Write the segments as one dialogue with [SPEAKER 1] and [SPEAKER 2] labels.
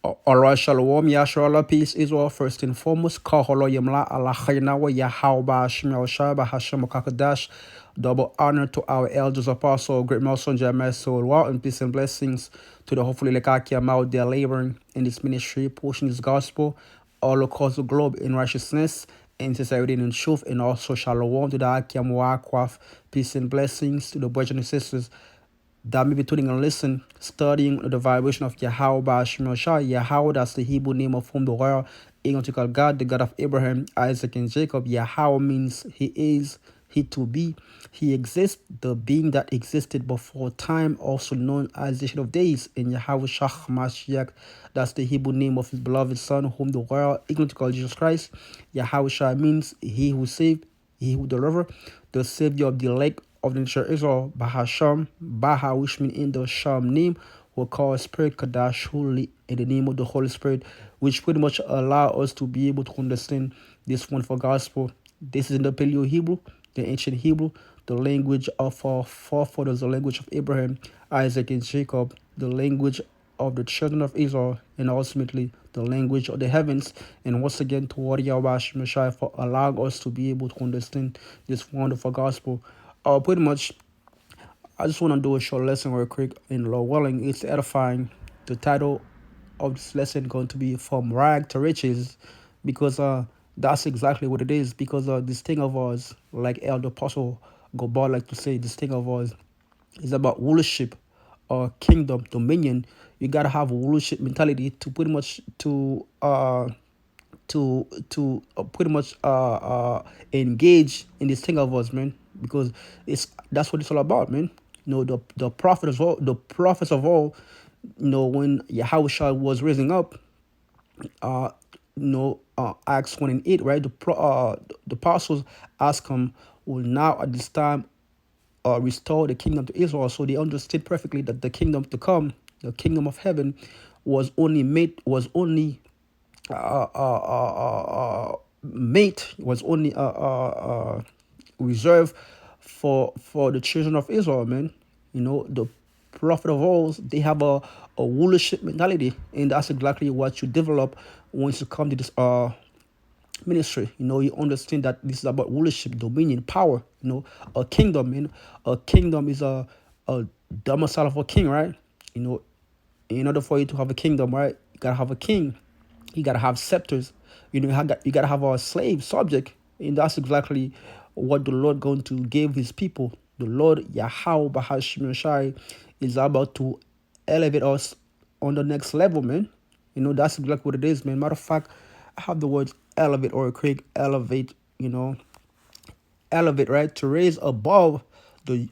[SPEAKER 1] Alright, shalom, Yasharala, peace, Israel, first and foremost. Kaholo Yamla, Allah Khaynawa, Yahawba, Shemel Shaba, Hashem Kakadash. Double honor to our elders, apostle, great Nelson Jeremiah Soul, and peace and blessings to the hopefully Lekakia out there laboring in this ministry, pushing this gospel all across the globe in righteousness and sincerity and in truth, and also shalom to the Akia Muakwaf, peace and blessings to the brothers and sisters that may be tuning and listen, studying the vibration of Yahweh Bashmil Shah. Yahweh, that's the Hebrew name of whom the world is to call God, the God of Abraham, Isaac, and Jacob. Yahweh means He is, He to be, He exists, the being that existed before time, also known as the Ancient of Days. In Yahweh Shah Mashiach, that's the Hebrew name of His beloved Son, whom the world is to call Jesus Christ. Yahweh Shah means He who saved, He who delivered, the Savior of the elect of the nation of Israel, Bahasham, Baha, which means in the Sham name, will call Spirit Kadash Holy in the name of the Holy Spirit, which pretty much allow us to be able to understand this wonderful gospel. This is in the Paleo Hebrew, the ancient Hebrew, the language of our forefathers, the language of Abraham, Isaac, and Jacob, the language of the children of Israel, and ultimately the language of the heavens. And once again, toward Yahweh Messiah for allowing us to be able to understand this wonderful gospel. Pretty much, I just want to do a short lesson real quick in Lord willing. It's edifying. The title of this lesson going to be From Rag to Riches, because that's exactly what it is. Because this thing of ours, like Elder Apostle Gobal like to say, this thing of ours is about rulership or kingdom, dominion. You gotta have a rulership mentality to pretty much to pretty much engage in this thing of us, man, because that's what it's all about, man. The prophet of all, the prophets of all, when Yahushua was raising up, uh, Acts 1 and 8, right? The apostles asked him, "Will now at this time restore the kingdom to Israel?" So they understood perfectly that the kingdom to come, the kingdom of heaven, was only mate was only reserved for the children of Israel, man. The prophet of all, they have a rulership mentality, and that's exactly what you develop once you come to this ministry. You understand that this is about rulership, dominion, power. A kingdom, man. A kingdom is a domicile of a king, right? In order for you to have a kingdom, right, you gotta have a king. You gotta have scepters. You gotta have a slave subject, and that's exactly what the Lord going to give His people. The Lord Yahweh Bahashim Shai is about to elevate us on the next level, man. That's exactly what it is, man. Matter of fact, I have the words elevate or quick elevate. Elevate, right, to raise above the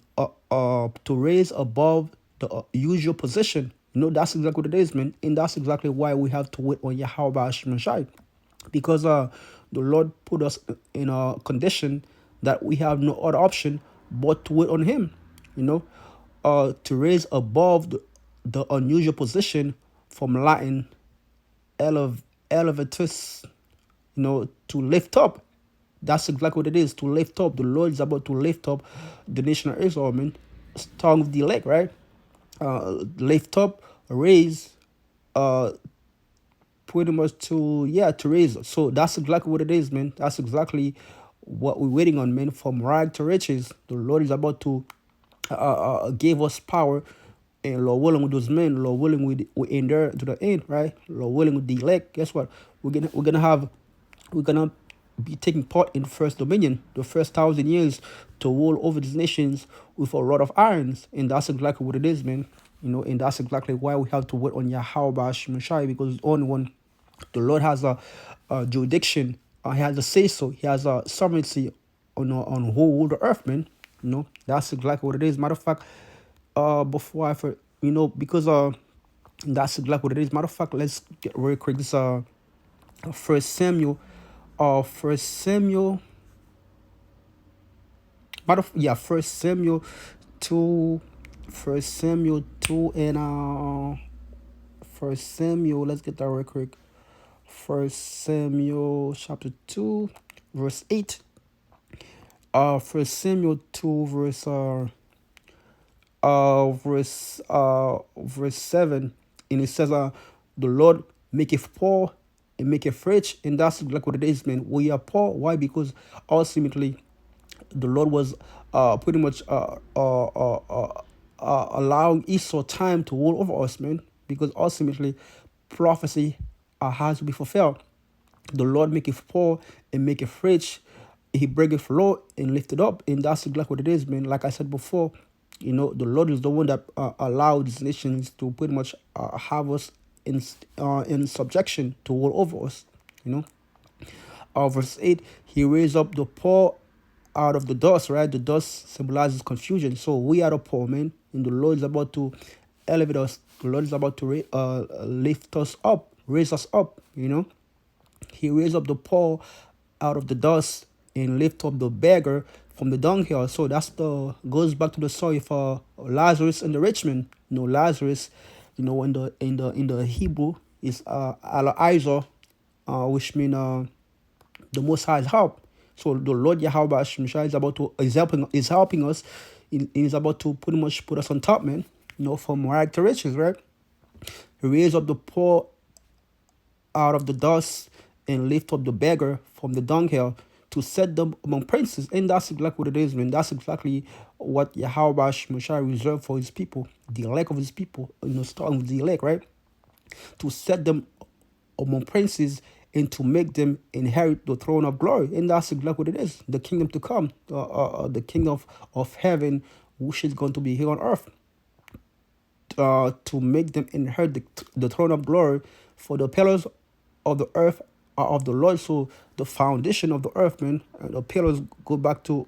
[SPEAKER 1] usual position. That's exactly what it is, man, and that's exactly why we have to wait on Yahweh Hashem Shai, because the Lord put us in a condition that we have no other option but to wait on Him. To raise above the unusual position, from Latin elevatus, to lift up. That's exactly what it is, to lift up. The Lord is about to lift up the nation of Israel, man. Starting with the elect, right? Lift up, raise, uh, pretty much to raise. So that's exactly what it is, man. That's exactly what we're waiting on, man. From rag to riches, the Lord is about to give us power, and Lord willing, with those men, Lord willing, we endure to the end, right? Lord willing, with the elect, guess what? We're gonna be taking part in the first dominion, the first 1,000 years, to rule over these nations with a rod of irons, and that's exactly what it is, man. And that's exactly why we have to wait on Yahweh Shai, because the only one, the Lord has a jurisdiction. He has a say so. He has a sovereignty on whole the earth, man. That's exactly what it is. Matter of fact, before I for because that's exactly what it is. Matter of fact, let's get very quick. This First Samuel, First Samuel. First Samuel 2, First Samuel 2, and First Samuel. Let's get that real quick. First Samuel chapter 2, verse 8. First Samuel 2, verse 7, and it says, the Lord make it poor and make it rich. And that's like what it is, man. We are poor. Why? Because ultimately the Lord was pretty much allowing Esau time to rule over us, man. Because ultimately prophecy has to be fulfilled. The Lord make it poor and make it rich. He break it low and lift it up. And that's exactly what it is, man. Like I said before, the Lord is the one that allowed these nations to pretty much have us in subjection to rule over us, you know. Verse 8, he raised up the poor out of the dust, right? The dust symbolizes confusion. So we are the poor, man. And the Lord is about to elevate us. The Lord is about to lift us up, raise us up, you know. He raised up the poor out of the dust and lift up the beggar from the dunghill. So that's the goes back to the story for Lazarus and the rich man. Lazarus, in the Hebrew is Eliezer, which mean the Most High's help. So the Lord Yahweh Shemshai is helping us. Is about to pretty much put us on top, man. From rag to riches, right? He raised up the poor out of the dust and lift up the beggar from the dunghill to set them among princes. And that's exactly what it is, man. That's exactly what Yahweh Shemshai reserved for his people, the elect of his people, starting with the elect, right? To set them among princes and to make them inherit the throne of glory. And that's exactly what it is, the kingdom to come, the kingdom of heaven, which is going to be here on earth, to make them inherit the throne of glory. For the pillars of the earth are of the Lord. So the foundation of the earth, man, the pillars go back to,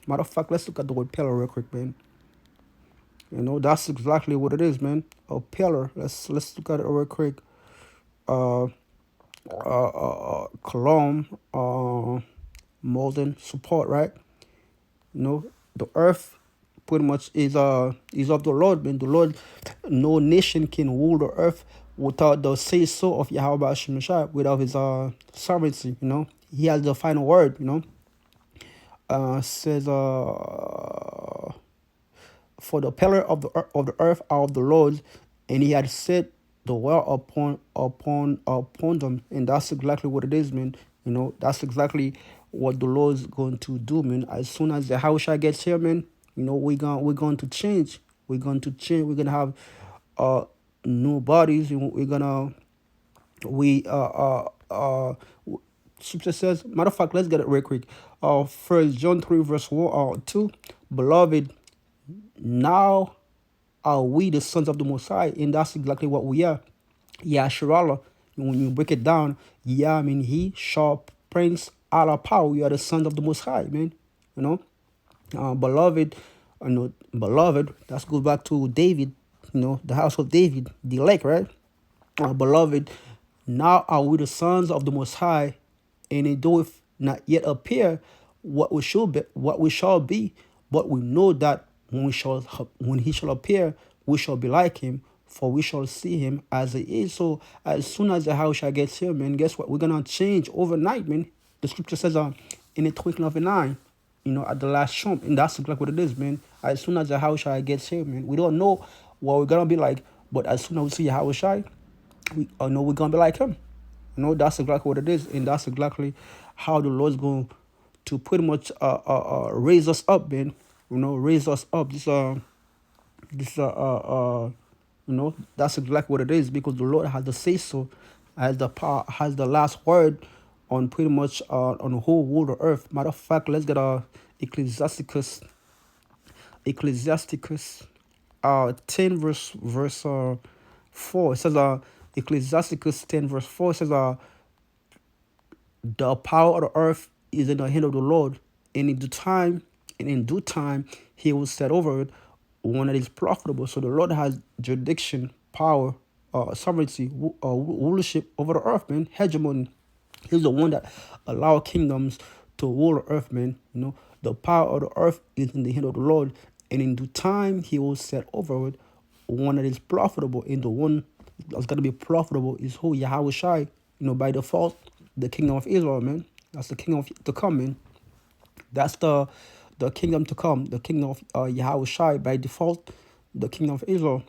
[SPEAKER 1] matter of fact, let's look at the word pillar real quick, man. That's exactly what it is, man. A pillar. Let's look at it real quick. Column, molding, support, right? The earth pretty much is of the Lord, man. The Lord, no nation can rule the earth without the say so of Yahweh Shemashai, without his sovereignty. He has the final word. Says for the pillar of the earth are of the Lord, and he had set the world upon them. And that's exactly what it is, man. That's exactly what the Lord is going to do, man. As soon as the house gets here, man, we're going to change. We're going to change. We're gonna have new bodies. We're gonna Scripture says, matter of fact, let's get it real quick. 1 John 3 verse 2, beloved, now are we the sons of the Most High, and that's exactly what we are. Yasharallah, when you break it down, he, sharp, prince, Allah, power. We are the sons of the Most High, man. Beloved, beloved. That goes back to David. The house of David, the elect, right? Beloved, now are we the sons of the Most High, and it doeth not yet appear what we shall be, but we know that when he shall appear, we shall be like him, for we shall see him as he is. So as soon as the house shall get here, man, guess what? We're gonna change overnight, man. The scripture says in the twinkling of an eye, at the last trump. And that's exactly what it is, man. As soon as the house shall get here, man, we don't know what we're gonna be like, but as soon as we see Yahweh Shai, we know we're gonna be like him. That's exactly what it is, and that's exactly how the Lord's going to pretty much raise us up, man. Raise us up. That's exactly what it is, because the Lord has the say so, has the power, has the last word on pretty much on the whole world of earth. Matter of fact, let's get Ecclesiasticus 10 verse 4. It says Ecclesiasticus 10 verse 4 says the power of the earth is in the hand of the Lord, and in due time he will set over it one that is profitable. So the Lord has jurisdiction, power, sovereignty, rulership over the earth, man. Hegemony. He's the one that allow kingdoms to rule the earth, man. The power of the earth is in the hand of the Lord, and in due time he will set over it one that is profitable. And the one that's gonna be profitable is who? Yahweh Shai. By default, the kingdom of Israel, man. That's the kingdom to come, man. That's the kingdom to come, the kingdom of Yahweh Shai. By default, the kingdom of Israel.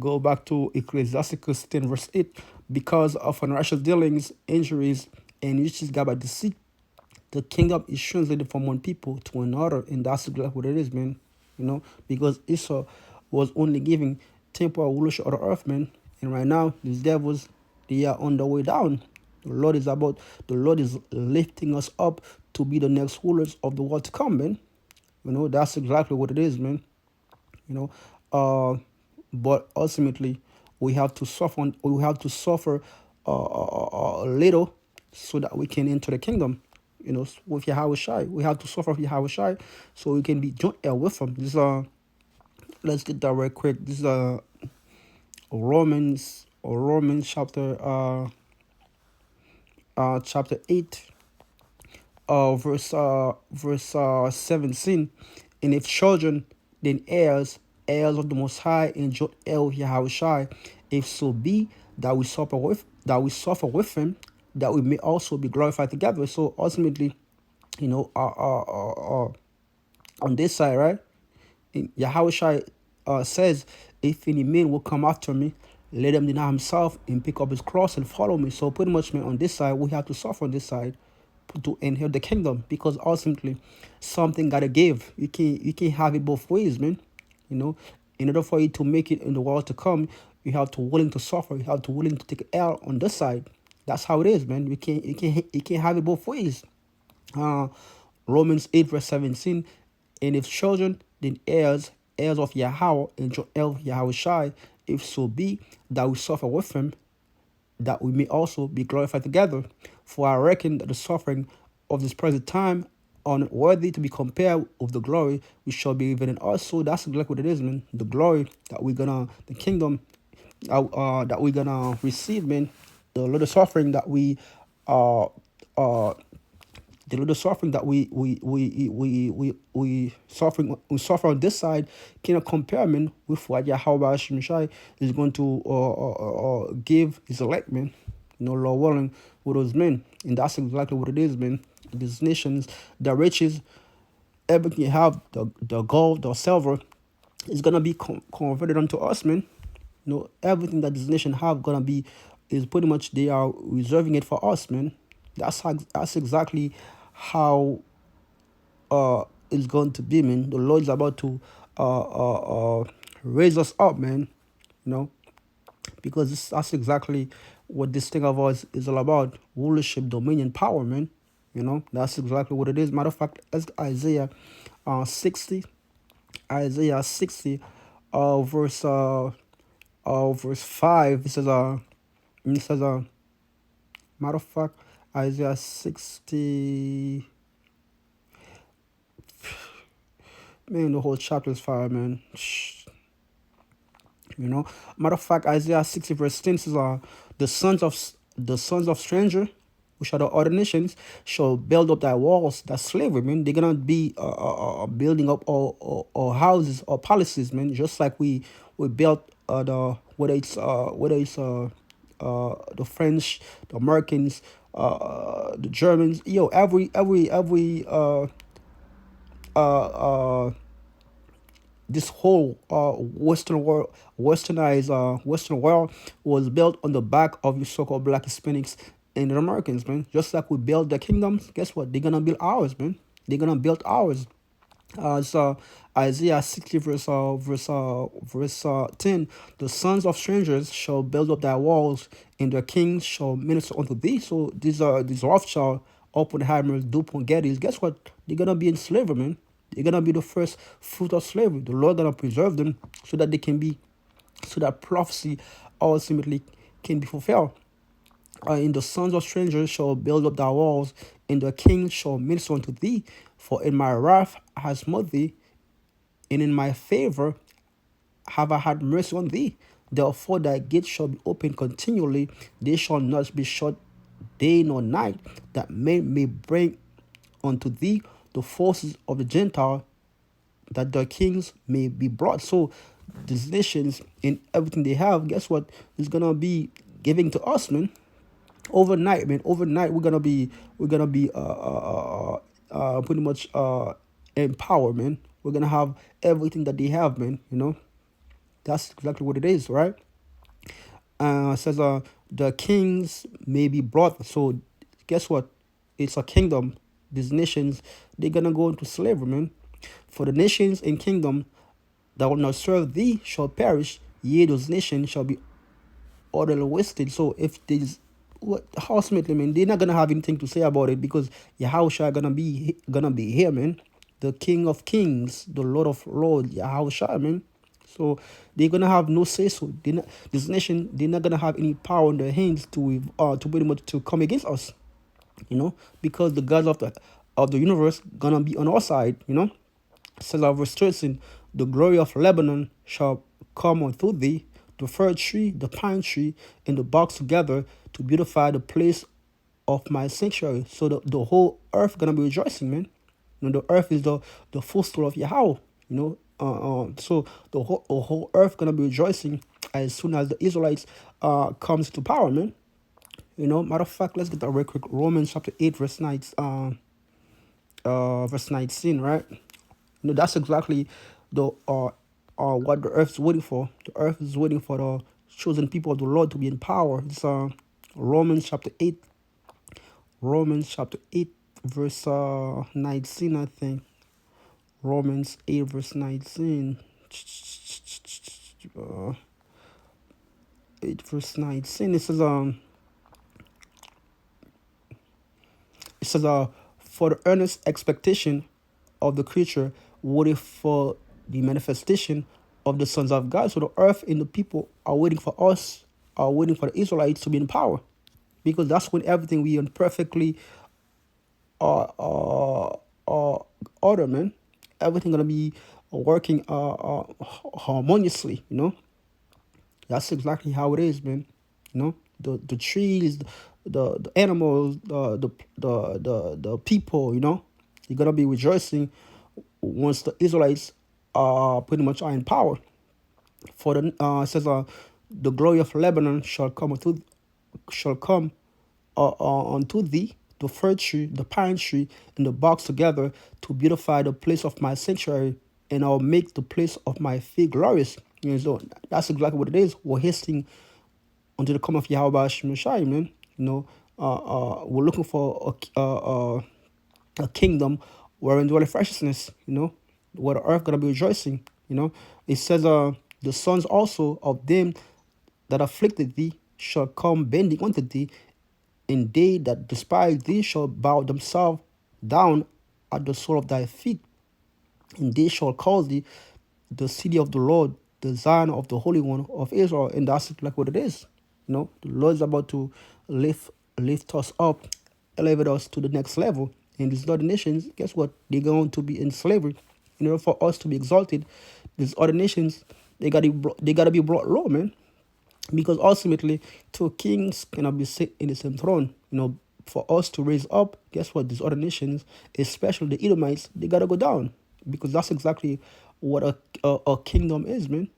[SPEAKER 1] Go back to Ecclesiasticus 10, verse 8. Because of unrighteous dealings, injuries, and riches got by deceit, the kingdom is translated from one people to another, and that's exactly what it is, man. Because Esau was only giving temporal rulership of the earth, man. And right now, these devils, they are on the way down. The Lord is lifting us up to be the next rulers of the world to come, man. That's exactly what it is, man. You know, but ultimately, we have to suffer a little so that we can enter the kingdom. With Yahweh Shai, we have to suffer with Yahweh Shai so we can be joint heir with him. This let's get that right quick. This is Romans chapter 8, verse 17. And if children, then heirs of the Most High, and joint heir with Yahweh Shai, if so be that we suffer with him, that we may also be glorified together. So ultimately, on this side, right? Yahweh Shai says, if any man will come after me, let him deny himself and pick up his cross and follow me. So pretty much, man, on this side, we have to suffer on this side to inherit the kingdom, because ultimately something gotta give. You can't have it both ways, man. In order for you to make it in the world to come, you have to willing to suffer. You have to willing to take L on this side. That's how it is, man. You can't have it both ways. uh, Romans 8, verse 17. And if children, then heirs of Yahweh, and joint heirs of Yahweh Shai, if so be that we suffer with him, that we may also be glorified together. For I reckon that the suffering of this present time unworthy to be compared with the glory which shall be given in us. So that's exactly what it is, man. The glory that the kingdom that we're gonna receive, man. The little suffering that uh uh the little suffering that we suffer on this side cannot compare, man, with what Yahweh Shai is going to give his elect, man. Lord willing, with those men. And that's exactly what it is, man. These nations, the riches, everything you have, the gold, the silver, is gonna be converted unto us, man. Everything that this nation have gonna be is pretty much they are reserving it for us, man. That's exactly how it's going to be, man. The Lord is about to raise us up, man. Because that's exactly what this thing of ours is all about: rulership, dominion, power, man. That's exactly what it is. Matter of fact, that's Isaiah 60. Isaiah 60, verse 5. It says matter of fact, Isaiah 60. Man, the whole chapter is fire, man. Matter of fact, Isaiah 60, verse 10 says, the sons of stranger, which are the other nations, shall build up thy walls. That's slavery, man. They're gonna be building up all houses or palaces, man. Just like we built the the French, the Americans, the Germans. Every this whole Western world was built on the back of your so-called Black Hispanics and the Americans, man. Just like we built their kingdoms, guess what? They're gonna build ours, man. They're gonna build ours. So Isaiah 60, verse 10. The sons of strangers shall build up thy walls, and their kings shall minister unto thee. So these Rothschild, Oppenheimer, DuPont, Gettys, guess what? They're gonna be in slavery, man. They're gonna be the first fruit of slavery. The Lord gonna preserve them so that they can be, so that prophecy ultimately can be fulfilled. And the sons of strangers shall build up thy walls, and the king shall minister unto thee. For in my wrath I have smote thee, and in my favor have I had mercy on thee. Therefore thy gates shall be open continually, they shall not be shut day nor night, that men may bring unto thee the forces of the Gentile, that the kings may be brought. So these nations and everything they have, guess what, is gonna be giving to us, man. Overnight, man. Overnight, we're gonna be pretty much empowered, man. We're gonna have everything that they have, man. That's exactly what it is, right? It says the kings may be brought. So guess what? It's a kingdom. These nations, they're gonna go into slavery, man. For the nations and kingdom that will not serve thee shall perish, yea, those nations shall be utterly wasted. So if these what ultimately, man, they're not gonna have anything to say about it because Yahushua gonna be here, man. The King of Kings, the Lord of Lords, Yahushua, man. So they're gonna have no say so. This nation, they're not gonna have any power in their hands to pretty much to come against us, because the gods of the universe gonna be on our side, says our verse 13, the glory of Lebanon shall come unto thee, the fir tree, the pine tree, and the box together to beautify the place of my sanctuary. So the whole earth gonna be rejoicing, man. The earth is the footstool of Yahweh, so the whole earth gonna be rejoicing as soon as the Israelites comes to power, man. Matter of fact, let's get that real quick. Romans chapter 8, verse 19, right? That's exactly the what the earth is waiting for. The earth is waiting for the chosen people of the Lord to be in power. It's Romans chapter 8. Romans chapter 8, verse 19, I think. Romans 8, verse 19. 8, verse 19. It says, for the earnest expectation of the creature waiting for the manifestation of the sons of God. So the earth and the people are waiting for us, are waiting for the Israelites to be in power, because that's when everything we in perfectly order, man. Everything gonna be working harmoniously. That's exactly how it is, man. The trees, the animals, the people. You're gonna be rejoicing once the Israelites pretty much are in power. For it says the glory of Lebanon shall come unto thee, the fir tree, the pine tree, and the box together to beautify the place of my sanctuary, and I'll make the place of my feet glorious. So that's exactly what it is. We're hasting unto the coming of Yahweh Shemashai, man. We're looking for a kingdom wherein dwelleth righteousness, where the earth gonna be rejoicing. It says, the sons also of them that afflicted thee shall come bending unto thee, and they that despise thee shall bow themselves down at the sole of thy feet, and they shall call thee the city of the Lord, the Zion of the Holy One of Israel. And that's like what it is. The Lord is about to lift us up, elevate us to the next level. And these other nations, guess what? They're going to be in slavery. In order for us to be exalted, these other nations, they gotta be brought low, man. Because ultimately, two kings cannot be sit in the same throne. For us to raise up, guess what? These other nations, especially the Edomites, they gotta go down, because that's exactly what a kingdom is, man.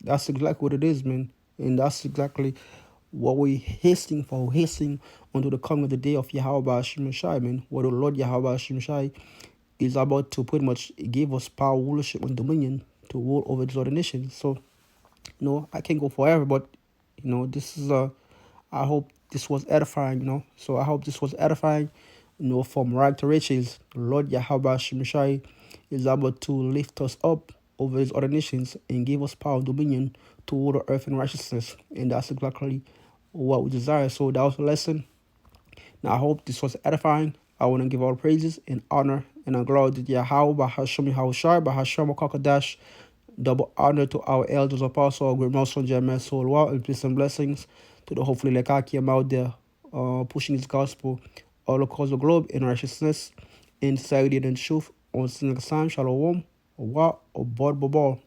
[SPEAKER 1] That's exactly what it is, man. And that's exactly what we're hasting for. Hasting unto the coming of the day of Yahweh Shemashai, man. Where the Lord Yahweh Shemashai is about to pretty much give us power, rulership, and dominion to rule over these other nations. So, I can go forever, but this is I hope this was edifying. So I hope this was edifying. From rag to riches, Lord Yahweh Shemashai is able to lift us up over these other nations and give us power and dominion to rule the earth in righteousness. And that's exactly what we desire. So that was a lesson. Now I hope this was edifying. I want to give all praises and honor and glory to Yahweh, Bahasham Yahushai, Bahasham Kakadash. Double honor to our elders, apostle, great Nelson Jeremiah Solwa, and peace and blessings to the hopefully Lekakim out there pushing his gospel all across the globe in righteousness, in sincerity and truth. On Sinakasam, Shalom, Wa, or Bod Bobal.